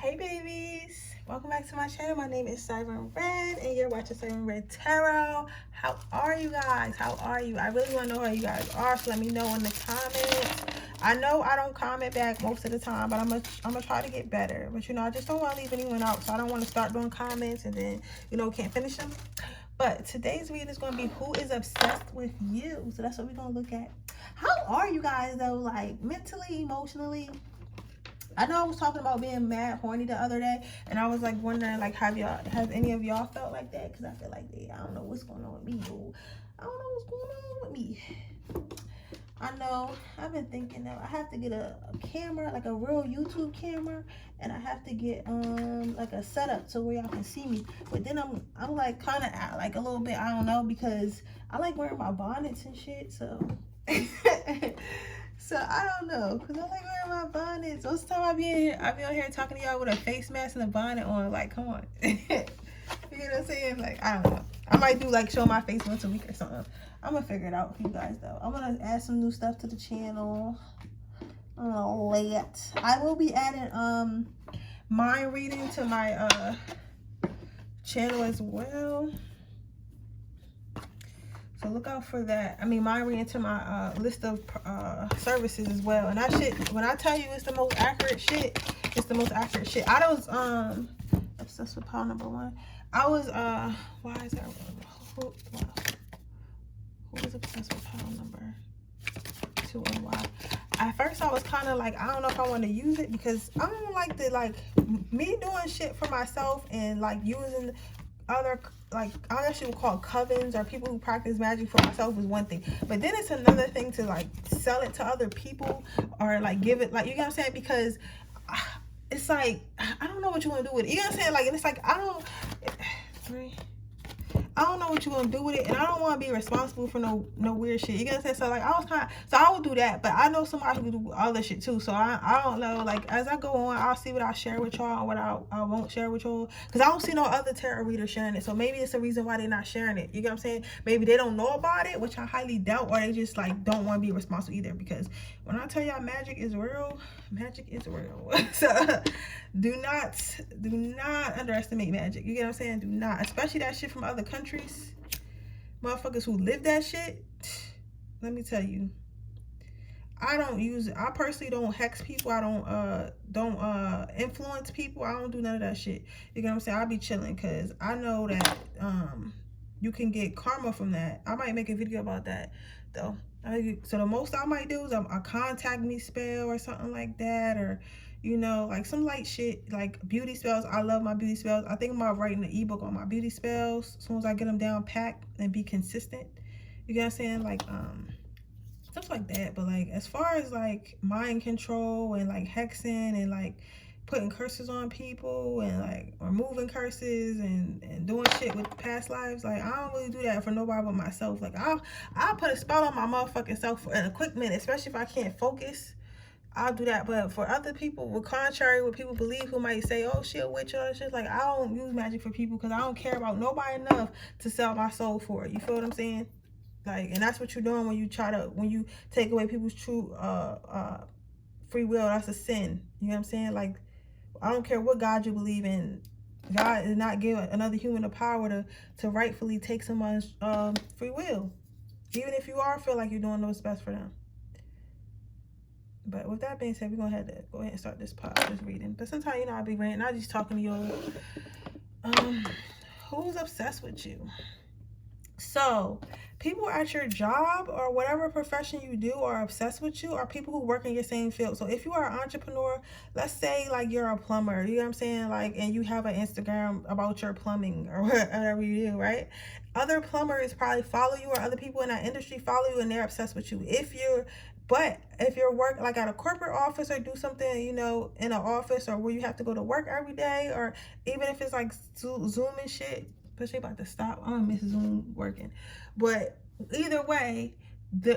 Hey babies, welcome back to my channel. My name is Siren Redd and you're watching Siren Redd Tarot. How are you guys? How are you? I really want to know how you guys are, so let me know in the comments. I know I don't comment back most of the time, but I'm gonna try to get better. But I just don't want to leave anyone out, so I don't want to start doing comments and then can't finish them. But today's reading is going to be who is obsessed with you. So that's what we're going to look at. How are you guys though, like mentally, emotionally? I know I was talking about being mad horny the other day, and I was like wondering, like, has any of y'all felt like that? Because I feel like I don't know what's going on with me, boo. I don't know what's going on with me. I know I've been thinking that I have to get a camera, like a real YouTube camera, and I have to get like a setup to where y'all can see me. But then I'm like kind of like a little bit, I don't know, because I like wearing my bonnets and shit, so so I don't know, because I like wearing my bonnets. Most of the time I be on here talking to y'all with a face mask and a bonnet on. Like, come on. You know what I'm saying? Like, I don't know. I might do like show my face once a week or something. I'm gonna figure it out for you guys though. I'm gonna add some new stuff to the channel. I will be adding mind reading to my channel as well. So look out for that. I mean, mind reading to my list of services as well. And that shit, when I tell you it's the most accurate shit, it's the most accurate shit. I was obsessed with pile number 1. I was why is that? Who was obsessed with pile number 2 and why? At first I was kind of like, I don't know if I want to use it, because I don't like the, like, me doing shit for myself and like using other, like, I guess you would call covens or people who practice magic for myself is one thing, but then it's another thing to like sell it to other people or like give it, like, you know what I'm saying? Because it's like, I don't know what you want to do with it, you know what I'm saying? Like, and it's like, I don't know what you want to do with it, and I don't want to be responsible for no weird shit, you know what I'm saying? So like, I would do that, but I know somebody who do other shit too, so I don't know, like, as I go on, I'll see what I share with y'all and what I won't share with y'all, because I don't see no other tarot readers sharing it, so maybe it's the reason why they're not sharing it, you know what I'm saying? Maybe they don't know about it, which I highly doubt, or they just like don't want to be responsible either, because when I tell y'all magic is real, magic is real. So do not underestimate magic, you get what I'm saying? Do not, especially that shit from other countries, motherfuckers who live that shit. Let me tell you, I don't use it. I personally don't hex people. I don't influence people. I don't do none of that shit, you get what I'm saying? I'll be chilling, because I know that you can get karma from that. I might make a video about that though. So the most I might do is a contact me spell or something like that, or like some light shit, like beauty spells. I love my beauty spells. I think I'm about writing an ebook on my beauty spells as soon as I get them down packed and be consistent, you get what I'm saying? Like stuff like that. But like, as far as like mind control and like hexing and like putting curses on people and like removing curses and doing shit with past lives, like, I don't really do that for nobody but myself. Like, I'll put a spell on my motherfucking self in a quick minute, especially if I can't focus. I'll do that. But for other people, with contrary what people believe, who might say, oh, she a witch or shit, like, I don't use magic for people, because I don't care about nobody enough to sell my soul for it. You feel what I'm saying? Like, and that's what you're doing when you take away people's true free will. That's a sin. You know what I'm saying? Like, I don't care what God you believe in. God is not giving another human the power to rightfully take someone's free will, even if you feel like you're doing what's best for them. But with that being said, we're gonna have to go ahead and start this reading. But sometimes, I be ranting, I just talking to you. Who's obsessed with you? So people at your job or whatever profession you do are obsessed with you, or people who work in your same field. So if you are an entrepreneur, let's say like you're a plumber, you know what I'm saying, like, and you have an Instagram about your plumbing or whatever you do, right? Other plumbers probably follow you, or other people in that industry follow you, and they're obsessed with you. If you're work like at a corporate office, or do something, in an office, or where you have to go to work every day, or even if it's like Zoom and shit, but she about to stop. I'm gonna miss Zoom working. But either way,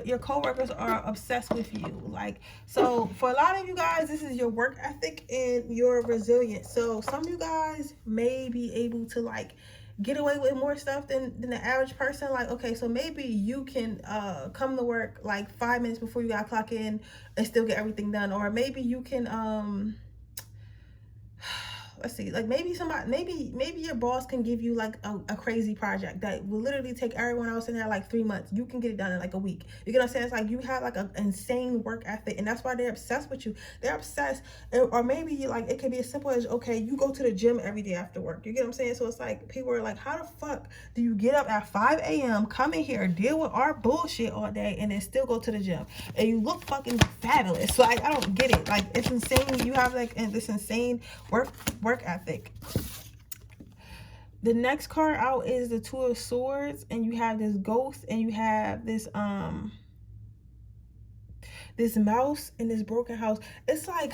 your coworkers are obsessed with you. Like, so for a lot of you guys, this is your work ethic and your resilience. So some of you guys may be able to like get away with more stuff than the average person. Like, okay, so maybe you can come to work like 5 minutes before you gotta clock in and still get everything done. Or maybe you can let's see, like maybe somebody, maybe your boss can give you like a crazy project that will literally take everyone else in there like 3 months. You can get it done in like a week. You get what I'm saying? It's like you have like an insane work ethic, and that's why they're obsessed with you. They're obsessed. Or maybe you, like, it could be as simple as, okay, you go to the gym every day after work. You get what I'm saying? So it's like people are like, how the fuck do you get up at 5 a.m., come in here, deal with our bullshit all day, and then still go to the gym? And you look fucking fabulous. Like, I don't get it. Like, it's insane. You have like this insane work ethic. The next card out is the Two of Swords, and you have this ghost, and you have this this mouse in this broken house. It's like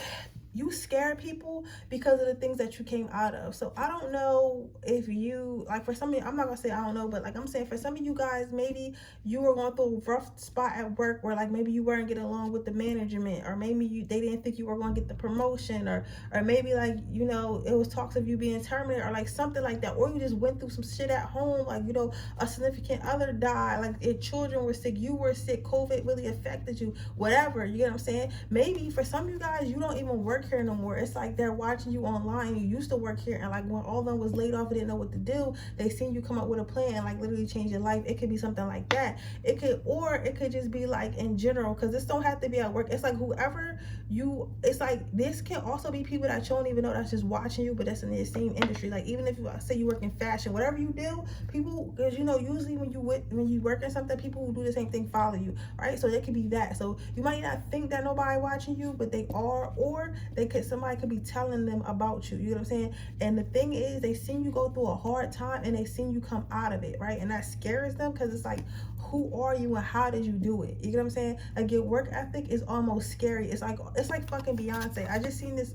you scare people because of the things that you came out of. So I don't know if you, like, for some of you, I'm not gonna say I don't know, but like I'm saying, for some of you guys, maybe you were going through a rough spot at work where like maybe you weren't getting along with the management, or maybe they didn't think you were going to get the promotion, or maybe like, you know, it was talks of you being terminated, or like something like that, or you just went through some shit at home, like, you know, a significant other died, like your children were sick, you were sick, COVID really affected you, whatever. You get what I'm saying? Maybe for some of you guys, you don't even work here no more. It's like they're watching you online. You used to work here, and like when all of them was laid off and didn't know what to do, they seen you come up with a plan and like literally change your life. It could be something like that. It could just be like in general, because this don't have to be at work. It's like whoever you, it's like this can also be people that you don't even know that's just watching you, but that's in the same industry. Like even if you say you work in fashion, whatever you do, people, because you know usually when you work in something, people who do the same thing follow you, right? So it could be that. So you might not think that nobody watching you, but they are, or somebody could be telling them about you. You know what I'm saying? And the thing is, they seen you go through a hard time, and they seen you come out of it, right? And that scares them, because it's like, who are you and how did you do it? You get what I'm saying? Like your work ethic is almost scary. It's like fucking Beyonce. I just seen this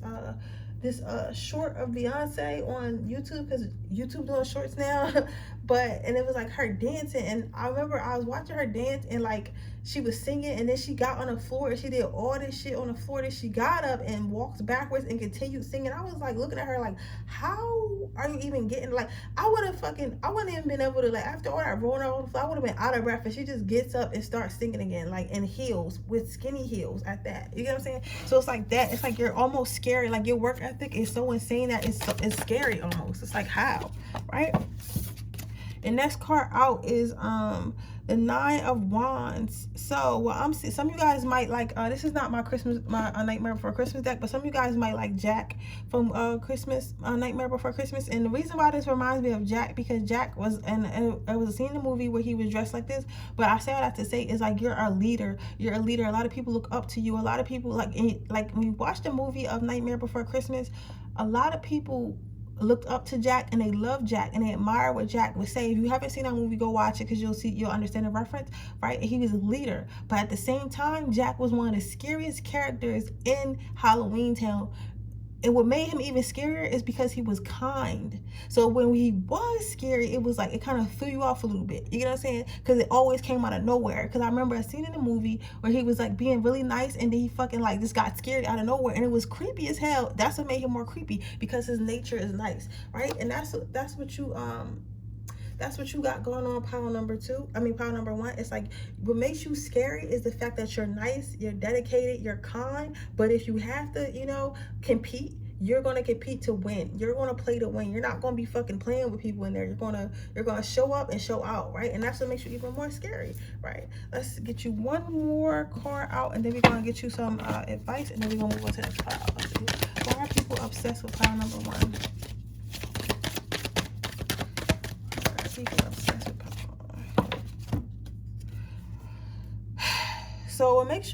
short of Beyonce on YouTube, because YouTube doing shorts now. And it was like her dancing, and I remember I was watching her dance, and like she was singing, and then she got on the floor and she did all this shit on the floor. Then she got up and walked backwards and continued singing. I was like looking at her like, how are you even getting, like, I wouldn't even been able to, like, after all that rolling on the floor, I would have been out of breath. And she just gets up and starts singing again, like in heels, with skinny heels at that. You get what I'm saying? So it's like that. It's like you're almost scary. Like your work ethic is so insane that it's scary almost. It's like, how, right? The next card out is the Nine of Wands. So what I'm seeing, some of you guys might like, this is not my Nightmare Before Christmas deck, but some of you guys might like Jack from Nightmare Before Christmas. And the reason why this reminds me of Jack, because Jack was, and I was seeing the movie where he was dressed like this. But I say all that to say is like, you're a leader. You're a leader. A lot of people look up to you. A lot of people like when you watch the movie of Nightmare Before Christmas, a lot of people looked up to Jack, and they love Jack, and they admire what Jack would say. If you haven't seen that movie, go watch it, because you'll understand the reference, right? He was a leader, but at the same time, Jack was one of the scariest characters in Halloween Town. And what made him even scarier is because he was kind. So when he was scary, it was like, it kind of threw you off a little bit. You know what I'm saying? Because it always came out of nowhere. Because I remember a scene in the movie where he was like being really nice, and then he fucking like just got scared out of nowhere, and it was creepy as hell. That's what made him more creepy, because his nature is nice, right? And that's what you got going on pile number one. It's like, what makes you scary is the fact that you're nice, you're dedicated, you're kind. But if you have to, you know, compete, you're going to compete to win. You're going to play to win. You're not going to be fucking playing with people in there. You're going to show up and show out, right? And that's what makes you even more scary, right? Let's get you one more card out, and then we're going to get you some advice, and then we're going to move on to the next pile. Let's see. Why are people obsessed with pile number one? So what makes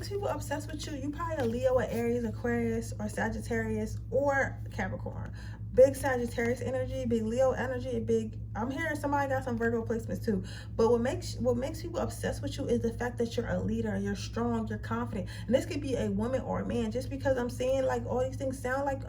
people obsessed with you? You probably a Leo, an Aries, Aquarius, or Sagittarius, or Capricorn. Big Sagittarius energy, big Leo energy, big. I'm hearing somebody got some Virgo placements too. But what makes people obsessed with you is the fact that you're a leader, you're strong, you're confident. And this could be a woman or a man. Just because I'm saying like all these things sound like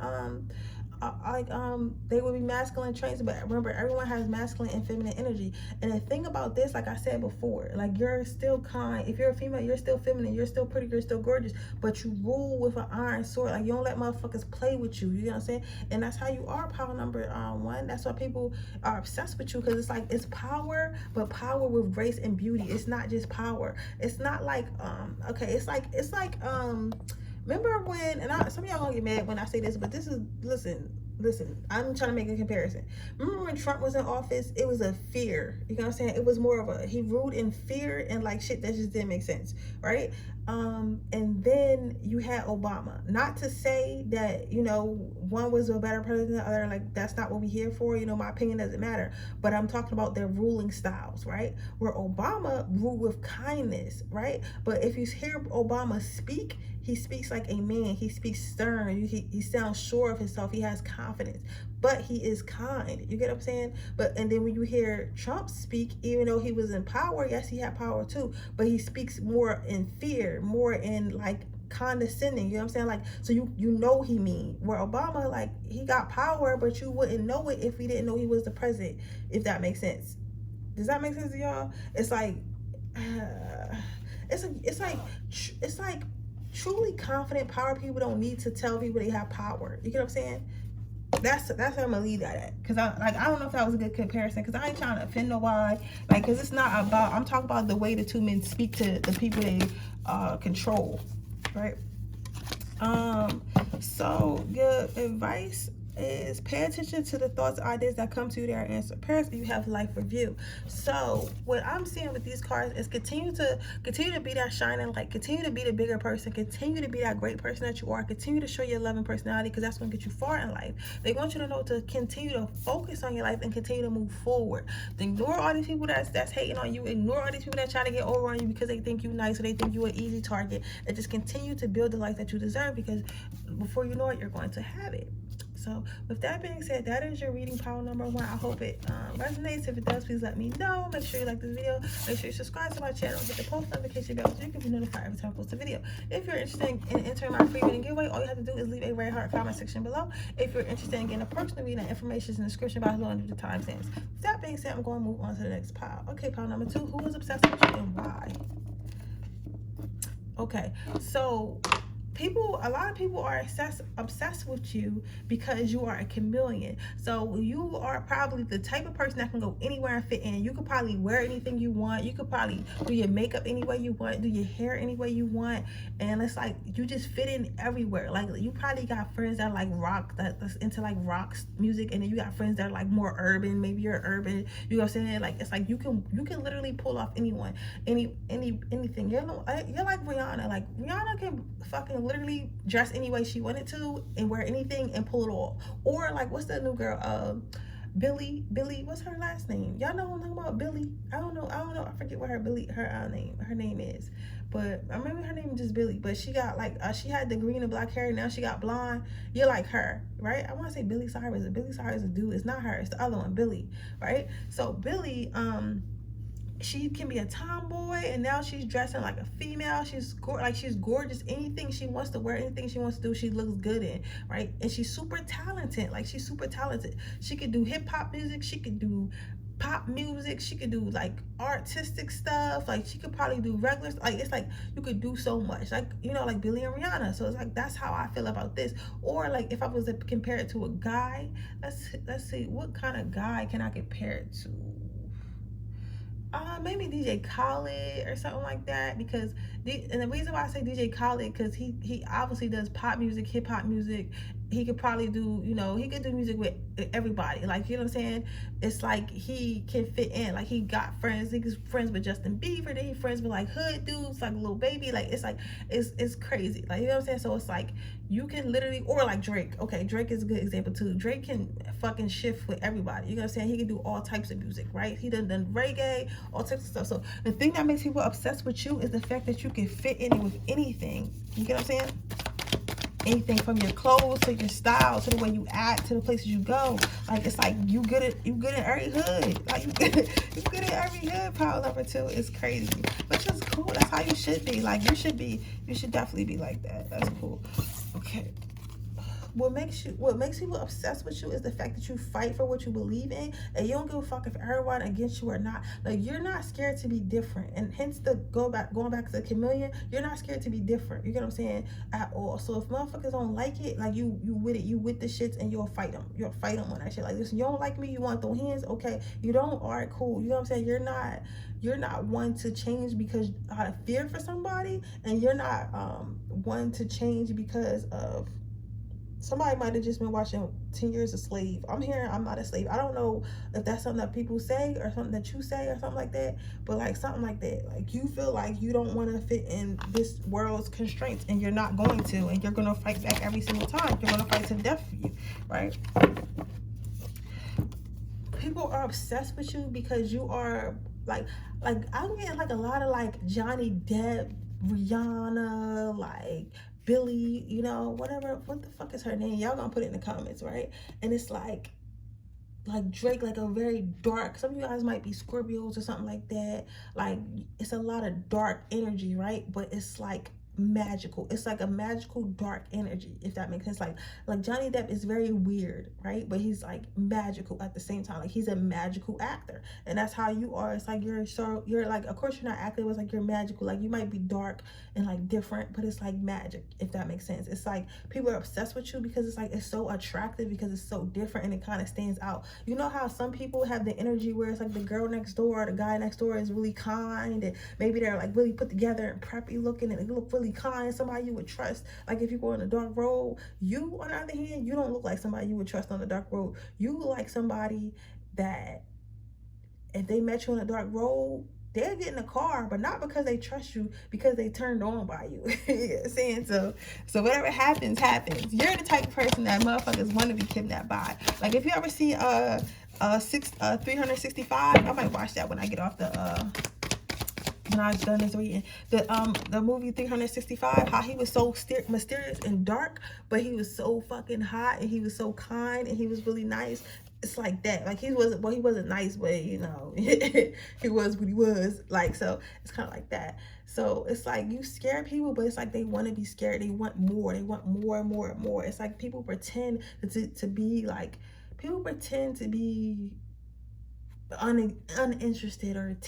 they would be masculine traits, but remember, everyone has masculine and feminine energy. And the thing about this, like I said before, like you're still kind. If you're a female, you're still feminine, you're still pretty, you're still gorgeous, but you rule with an iron sword. Like you don't let motherfuckers play with you. You know what I'm saying? And that's how you are power number one. That's why people are obsessed with you, because it's like, it's power, but power with grace and beauty. It's not just power. It's not like okay, it's like remember when, and some of y'all gonna get mad when I say this, but this is, listen, listen, I'm trying to make a comparison. Remember when Trump was in office, it was a fear. You know what I'm saying? It was more of a, he ruled in fear and like shit that just didn't make sense, right? And then you had Obama. Not to say that, you know, one was a better president than the other, like that's not what we're here for, you know, my opinion doesn't matter. But I'm talking about their ruling styles, right? Where Obama ruled with kindness, right? But if you hear Obama speak, he speaks like a man. He speaks stern. He sounds sure of himself. He has confidence, but he is kind. You get what I'm saying? And then when you hear Trump speak, even though he was in power, yes, he had power too, but he speaks more in fear, more in like condescending. You know what I'm saying? Like, so you know he mean. Where Obama, like, he got power, but you wouldn't know it if we didn't know he was the president. If that makes sense. Does that make sense to y'all? It's like, it's like truly confident power people don't need to tell people they have power. You get what I'm saying? That's how I'm gonna leave that at. Cause I don't know if that was a good comparison. Cause I ain't trying to offend nobody. Like, cause it's not about. I'm talking about the way the two men speak to the people they control, right? So good advice is pay attention to the thoughts, ideas that come to you that are answer prayers. You have life review. So what I'm seeing with these cards is continue to be that shining light, continue to be the bigger person, continue to be that great person that you are, continue to show your loving personality, because that's going to get you far in life. They want you to know to continue to focus on your life and continue to move forward. Ignore all these people that's hating on you. Ignore all these people that try to get over on you because they think you nice or they think you an easy target, and just continue to build the life that you deserve, because before you know it, you're going to have it. So with that being said, that is your reading pile number 1. I hope it resonates. If it does, please let me know. Make sure you like this video. Make sure you subscribe to my channel. Hit the post notification bell so you can be notified every time I post a video. If you're interested in entering my free reading giveaway, all you have to do is leave a red heart comment section below. If you're interested in getting a personal reading, information is in the description box below under the timestamps. With that being said, I'm going to move on to the next pile. Okay, pile number 2. Who is obsessed with you and why? Okay, so a lot of people are obsessed with you because you are a chameleon. So you are probably the type of person that can go anywhere and fit in. You could probably wear anything you want. You could probably do your makeup any way you want, do your hair any way you want, and it's like you just fit in everywhere. Like, you probably got friends that like rock, that's into like rock music, and then you got friends that are like more urban. Maybe you're urban. You know what I'm saying? Like, it's like you can literally pull off anything. You're like Rihanna. Like, Rihanna can fucking literally dress any way she wanted to and wear anything and pull it off. Or like, what's the new girl, Billy, what's her last name? Y'all know what I'm talking about? Billy. I don't know. I forget what her name is, but I remember her name is just Billy. But she got like she had the green and black hair. Now she got blonde. You're like her, right? I want to say Billy Cyrus. Billy Cyrus is a dude. It's not her. It's the other one, Billy, right? So Billy, she can be a tomboy, and now she's dressing like a female. She's gorgeous. Anything she wants to wear, anything she wants to do, she looks good in, right? And she's super talented. Like, she's super talented. She could do hip-hop music. She could do pop music. She could do like artistic stuff. Like, she could probably do regular, like, it's like you could do so much, like, you know, like Billy and Rihanna. So it's like, that's how I feel about this. Or like, if I was to compare it to a guy, let's see, what kind of guy can I compare it to? Maybe DJ Khaled or something like that, because and the reason why I say DJ Khaled, because he obviously does pop music, hip hop music. He could probably do, you know, he could do music with everybody. Like, you know what I'm saying? It's like he can fit in. Like, he got friends. He's friends with Justin Bieber. Then he's friends with like hood dudes, like Lil Baby. Like, it's like, it's crazy. Like, you know what I'm saying? So it's like, you can literally, or like Drake. Okay, Drake is a good example too. Drake can fucking shift with everybody. You know what I'm saying? He can do all types of music, right? He done reggae, all types of stuff. So the thing that makes people obsessed with you is the fact that you can fit in with anything. You get what I'm saying? Anything from your clothes to your style to the way you act to the places you go. Like, it's like you good in every hood. Like, you good in every hood. Pile number 2 is crazy, which is cool. That's how you should be. Like, you should definitely be like that. That's cool. Okay. What makes people obsessed with you is the fact that you fight for what you believe in, and you don't give a fuck if everyone against you or not. Like, you're not scared to be different, and hence the going back to the chameleon. You're not scared to be different. You get what I'm saying? At all. So if motherfuckers don't like it, like, you with the shits, and you'll fight them. You'll fight them on that shit. Like, listen, you don't like me, you want to throw hands, okay? You don't, all right, cool. You know what I'm saying? You're not one to change because out of fear for somebody, and you're not one to change because of Somebody might have just been watching 10 Years a Slave. I'm hearing I'm not a slave. I don't know if that's something that people say or something that you say or something like that, but like something like that. Like you feel like you don't want to fit in this world's constraints, and you're not going to, and you're going to fight back every single time. You're going to fight to the death for you, right? People are obsessed with you because you are like I'm getting like a lot of like Johnny Depp, Rihanna, like Billy, you know, whatever, what the fuck is her name? Y'all gonna put it in the comments, right? And it's like Drake, like a very dark, some of you guys might be Scorpios or something like that. Like it's a lot of dark energy, right? But it's like magical. It's like a magical dark energy, if that makes sense. Like Johnny Depp is very weird, right? But he's like magical at the same time. Like he's a magical actor, and that's how you are. It's like you're like, of course you're not acting, it's like you're magical. Like you might be dark and like different, but it's like magic, if that makes sense. It's like people are obsessed with you because it's like it's so attractive, because it's so different and it kind of stands out. You know how some people have the energy where it's like the girl next door or the guy next door is really kind, and maybe they're like really put together and preppy looking, and they look really kind, somebody you would trust. Like if you go on a dark road, you on the other hand, you don't look like somebody you would trust on the dark road. You look like somebody that if they met you on a dark road, they'll get in the car, but not because they trust you, because they turned on by you. You know what I'm saying? So whatever happens. You're the type of person that motherfuckers want to be kidnapped by. Like if you ever see 365, I might watch that when I get off the when I was done this reading, the movie 365, how he was so mysterious and dark, but he was so fucking hot, and he was so kind, and he was really nice. It's like that. Like he wasn't nice, but you know, he was what he was. Like, so it's kind of like that. So it's like you scare people, but it's like they want to be scared. They want more. They want more and more and more. It's like people pretend to be like, people pretend to be uninterested, or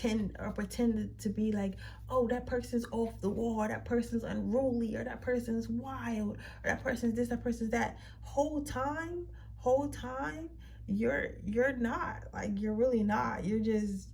pretend to be like, oh, that person's off the wall, or that person's unruly, or that person's wild, or that person's this, that person's that. Whole time you're not, like, you're really not. You're just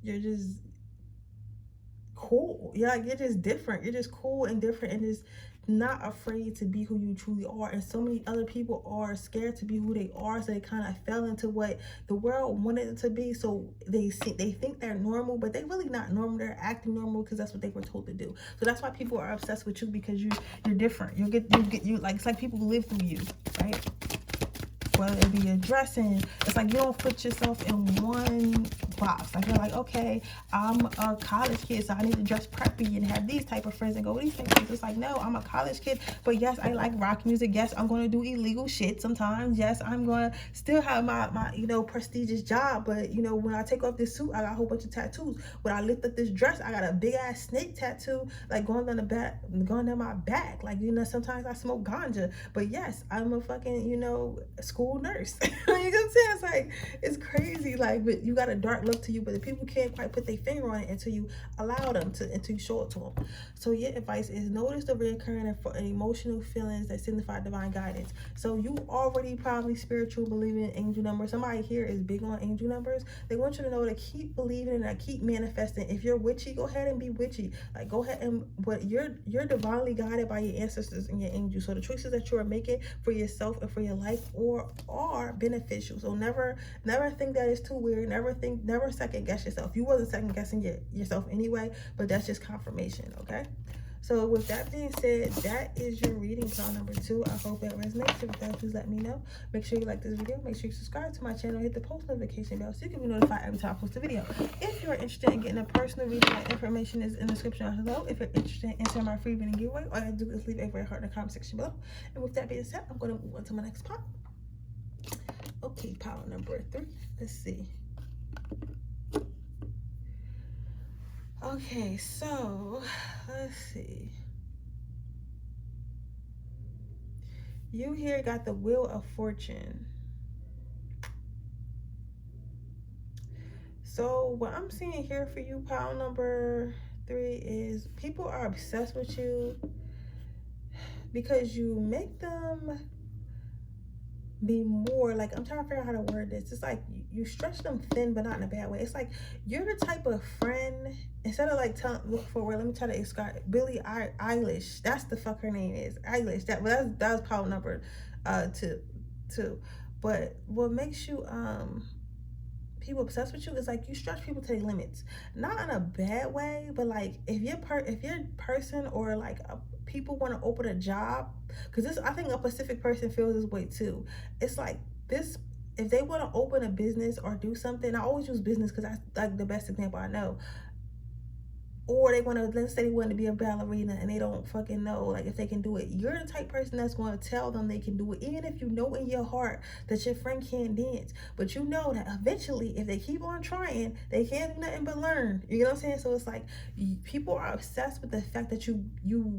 cool. You're like, you're just different. You're just cool and different, and just not afraid to be who you truly are. And so many other people are scared to be who they are, so they kind of fell into what the world wanted it to be. So they think they're normal, but they're really not normal. They're acting normal because that's what they were told to do. So that's why people are obsessed with you, because you're different. You like, it's like people live through you, right? Whether it be your dressing, it's like you don't put yourself in one box. Like you're like, okay, I'm a college kid, so I need to dress preppy and have these type of friends and go with these things. It's like, no, I'm a college kid, but yes, I like rock music. Yes, I'm going to do illegal shit sometimes. Yes, I'm going to still have my you know, prestigious job, but you know, when I take off this suit, I got a whole bunch of tattoos. When I lift up this dress, I got a big ass snake tattoo, like going down my back. Like, you know, sometimes I smoke ganja, but yes, I'm a fucking, you know, school nurse. You know what I'm saying? It's like, it's crazy. Like, but you got a dark look to you, but the people can't quite put their finger on it until you allow them to, until you show it to them. So your advice is notice the recurring and emotional feelings that signify divine guidance. So you already probably spiritual, believing in angel numbers. Somebody here is big on angel numbers. They want you to know to keep believing and keep manifesting. If you're witchy, go ahead and be witchy. Like, go ahead and, but you're divinely guided by your ancestors and your angels. So the choices that you are making for yourself and for your life are beneficial. So never think that it's too weird. Never second guess yourself. You wasn't second guessing yourself anyway, but that's just confirmation. Okay, so with that being said, that is your reading, pile number 2. I hope that resonates. If that, please let me know. Make sure you like this video, make sure you subscribe to my channel, hit the post notification bell so you can be notified every time I post a video. If you're interested in getting a personal reading, my information is in the description below. If you're interested in entering my free reading giveaway, all you have to do is leave a red heart in the comment section below. And with that being said, I'm going to move on to my next pile. Okay, pile number 3. Let's see. Okay, so let's see. You here got the Wheel of Fortune. So what I'm seeing here for you, pile number 3, is people are obsessed with you because you make them be more, like, I'm trying to figure out how to word this. It's like you stretch them thin, but not in a bad way. It's like you're the type of friend, instead of like look for where, let me try to describe Billie Eilish. That's the fuck her name is, Eilish. That was pile number to. But what makes you people obsessed with you is like you stretch people to their limits, not in a bad way, but like if your person or like people want to open a job, because this, I think a Pacific person feels this way too. It's like this, if they want to open a business or do something, I always use business because that's like the best example I know. Or they want to, let's say they want to be a ballerina and they don't fucking know like if they can do it. You're the type person that's going to tell them they can do it, even if you know in your heart that your friend can't dance. But you know that eventually, if they keep on trying, they can't do nothing but learn. You know what I'm saying? So it's like people are obsessed with the fact that you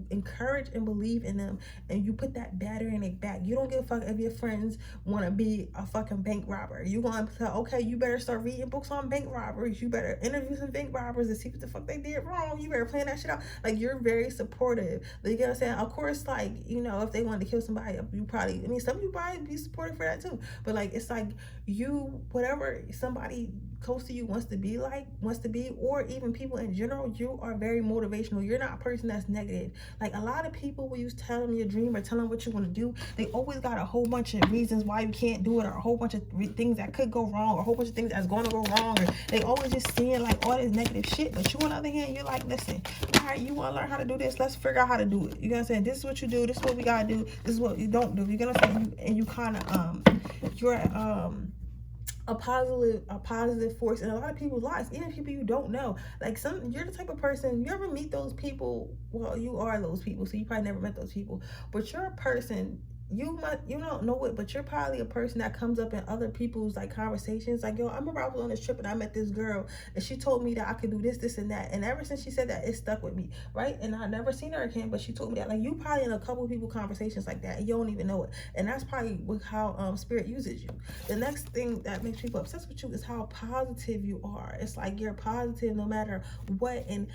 encourage and believe in them, and you put that battery in their back. You don't give a fuck if your friends want to be a fucking bank robber. You going to tell, okay, you better start reading books on bank robberies. You better interview some bank robbers and see what the fuck they did wrong. You better plan that shit out. Like, you're very supportive. Like, you know what I'm saying? Of course, like, you know, if they wanted to kill somebody, you probably, I mean, some of you probably be supportive for that too. But like, it's like you, whatever somebody close to you wants to be, or even people in general, you are very motivational. You're not a person that's negative. Like, a lot of people, when you tell them your dream or tell them what you want to do, they always got a whole bunch of reasons why you can't do it, or a whole bunch of things that could go wrong, or a whole bunch of things that's going to go wrong, or they always just seeing like all this negative shit. But you, on the other hand, you're like, listen, all right, you want to learn how to do this, let's figure out how to do it. You know what I'm saying? This is what you do, this is what we gotta do, this is what you don't do. You know what I'm saying? And you kind of you're a positive force in a lot of people's lives, even people you don't know. Like, you're the type of person, you ever meet those people, well, you are those people, so you probably never met those people, but you're a person, you don't know it, but you're probably a person that comes up in other people's like conversations. Like, yo, I remember I was on this trip and I met this girl and she told me that I could do this and that, and ever since she said that, it stuck with me, right? And I never seen her again, but she told me that. Like, you probably in a couple of people conversations like that and you don't even know it. And that's probably how spirit uses you. The next thing that makes people obsessed with you is how positive you are. It's like you're positive no matter what. And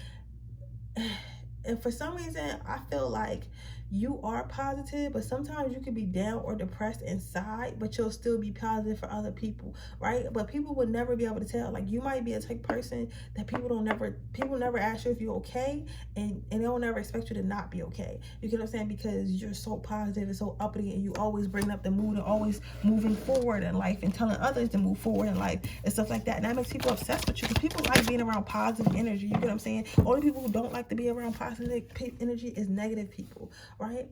for some reason, I feel like you are positive, but sometimes you can be down or depressed inside, but you'll still be positive for other people, right? But people would never be able to tell. Like, you might be a type person that people never ask you if you're okay, and they don't ever expect you to not be okay. You get what I'm saying? Because you're so positive and so uppity, and you always bring up the mood and always moving forward in life and telling others to move forward in life and stuff like that. And that makes people obsessed with you, because people like being around positive energy. You get what I'm saying? Only people who don't like to be around positive energy is negative people, right?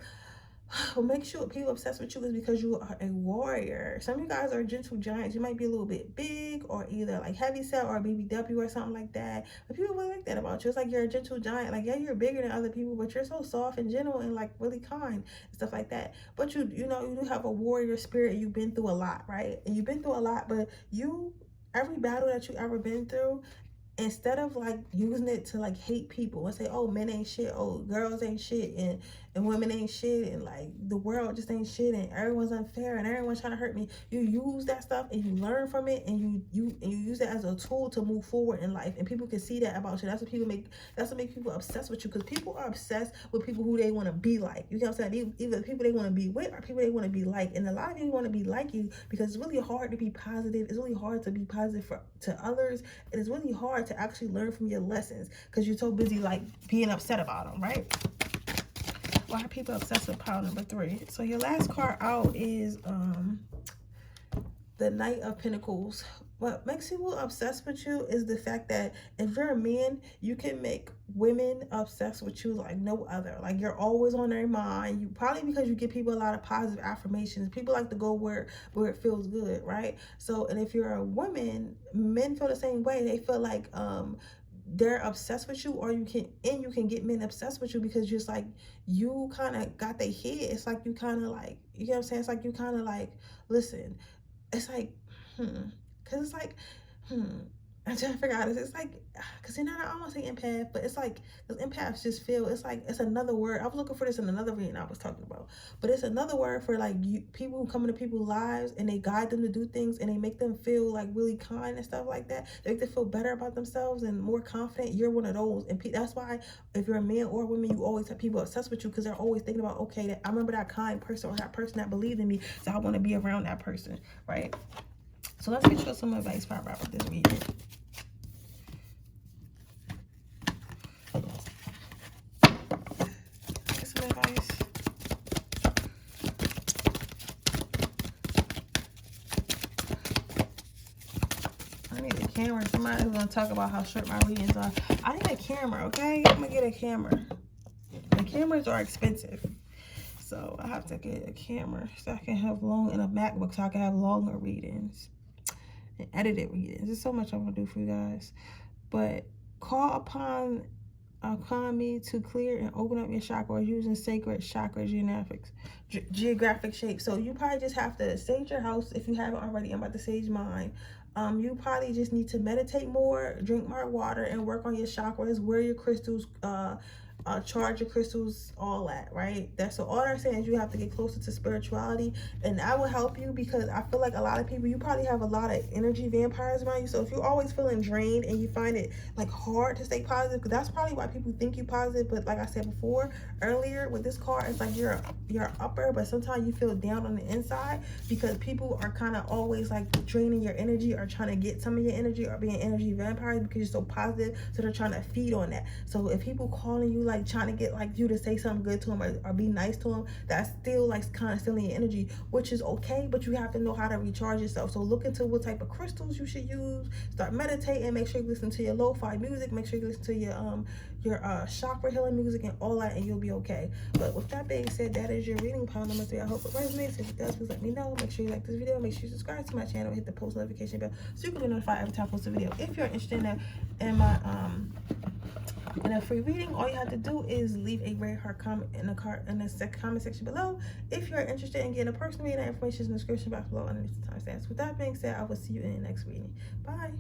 What makes you people obsessed with you is because you are a warrior. Some of you guys are gentle giants. You might be a little bit big, or either like heavy set or BBW or something like that. But people really like that about you. It's like you're a gentle giant. Like, yeah, you're bigger than other people, but you're so soft and gentle and like really kind and stuff like that. But you know, you do have a warrior spirit. You've been through a lot, right? And you've been through a lot, but every battle that you ever been through, instead of like using it to like hate people and say, oh, men ain't shit, oh, girls ain't shit, and women ain't shit, and like the world just ain't shit, and everyone's unfair and everyone's trying to hurt me, you use that stuff and you learn from it, and you use it as a tool to move forward in life, and people can see that about you. That's what makes people obsessed with you, because people are obsessed with people who they want to be like. You know what I'm saying? Either people they want to be with or people they want to be like. And a lot of people want to be like you because it's really hard to be positive. It's really hard to be positive to others, and it's really hard to actually learn from your lessons because you're so busy like being upset about them, right? Why are people obsessed with pile number 3? So your last card out is the Knight of Pentacles. What makes people obsessed with you is the fact that if you're a man, you can make women obsessed with you like no other. Like, you're always on their mind. You probably because you give people a lot of positive affirmations. People like to go where it feels good, right? So, and if you're a woman, men feel the same way. They feel like they're obsessed with you, or you can get men obsessed with you because just like you kind of got their head. It's like you kind of like, you know what I'm saying? It's like you kind of like, listen, it's like, because it's like, I'm trying to figure out, it's like, because I don't want to say empath, but it's like, because empaths just feel, it's like, it's another word. I was looking for this in another reading I was talking about, but it's another word for like people who come into people's lives and they guide them to do things and they make them feel like really kind and stuff like that. They make them feel better about themselves and more confident. You're one of those, and that's why if you're a man or a woman, you always have people obsessed with you, because they're always thinking about, okay, I remember that kind person or that person that believed in me, so I want to be around that person, right? So let's get you some advice for about this reading. Get some advice. camera. Somebody's gonna talk about how short my readings are. I need a camera, okay? I'm gonna get a camera. The cameras are expensive, so I have to get a camera so I can have long, in a MacBook, so I can have longer readings and edited readings. There's so much I want to do for you guys. But call upon me to clear and open up your chakras using sacred chakra geographic shape. So you probably just have to sage your house if you haven't already. I'm about to sage mine. You probably just need to meditate more, drink more water, and work on your chakras, wear your crystals, charge your crystals, all that, right? That's so all they're saying is you have to get closer to spirituality, and that will help you, because I feel like a lot of people, you probably have a lot of energy vampires around you. So if you're always feeling drained and you find it like hard to stay positive, because that's probably why people think you positive. But like I said before earlier with this card, it's like you're upper, but sometimes you feel down on the inside because people are kind of always like draining your energy or trying to get some of your energy, or being energy vampires because you're so positive, so they're trying to feed on that. So if people calling you like trying to get like you to say something good to them, or be nice to them, that's still like kind of stealing your energy, which is okay, but you have to know how to recharge yourself. So look into what type of crystals you should use, start meditating, make sure you listen to your lo-fi music, make sure you listen to your chakra healing music and all that, and you'll be okay. But with that being said, that is your reading pile number 3. I hope it resonates. If it does, please let me know. Make sure you like this video, make sure you subscribe to my channel, hit the post notification bell so you can be notified every time I post a video. If you're interested in my in a free reading, all you have to do is leave a very hard comment in the comment section below. If you're interested in getting a personal reading, that information is in the description box below underneath the timestamps. With that being said, I will see you in the next reading. Bye.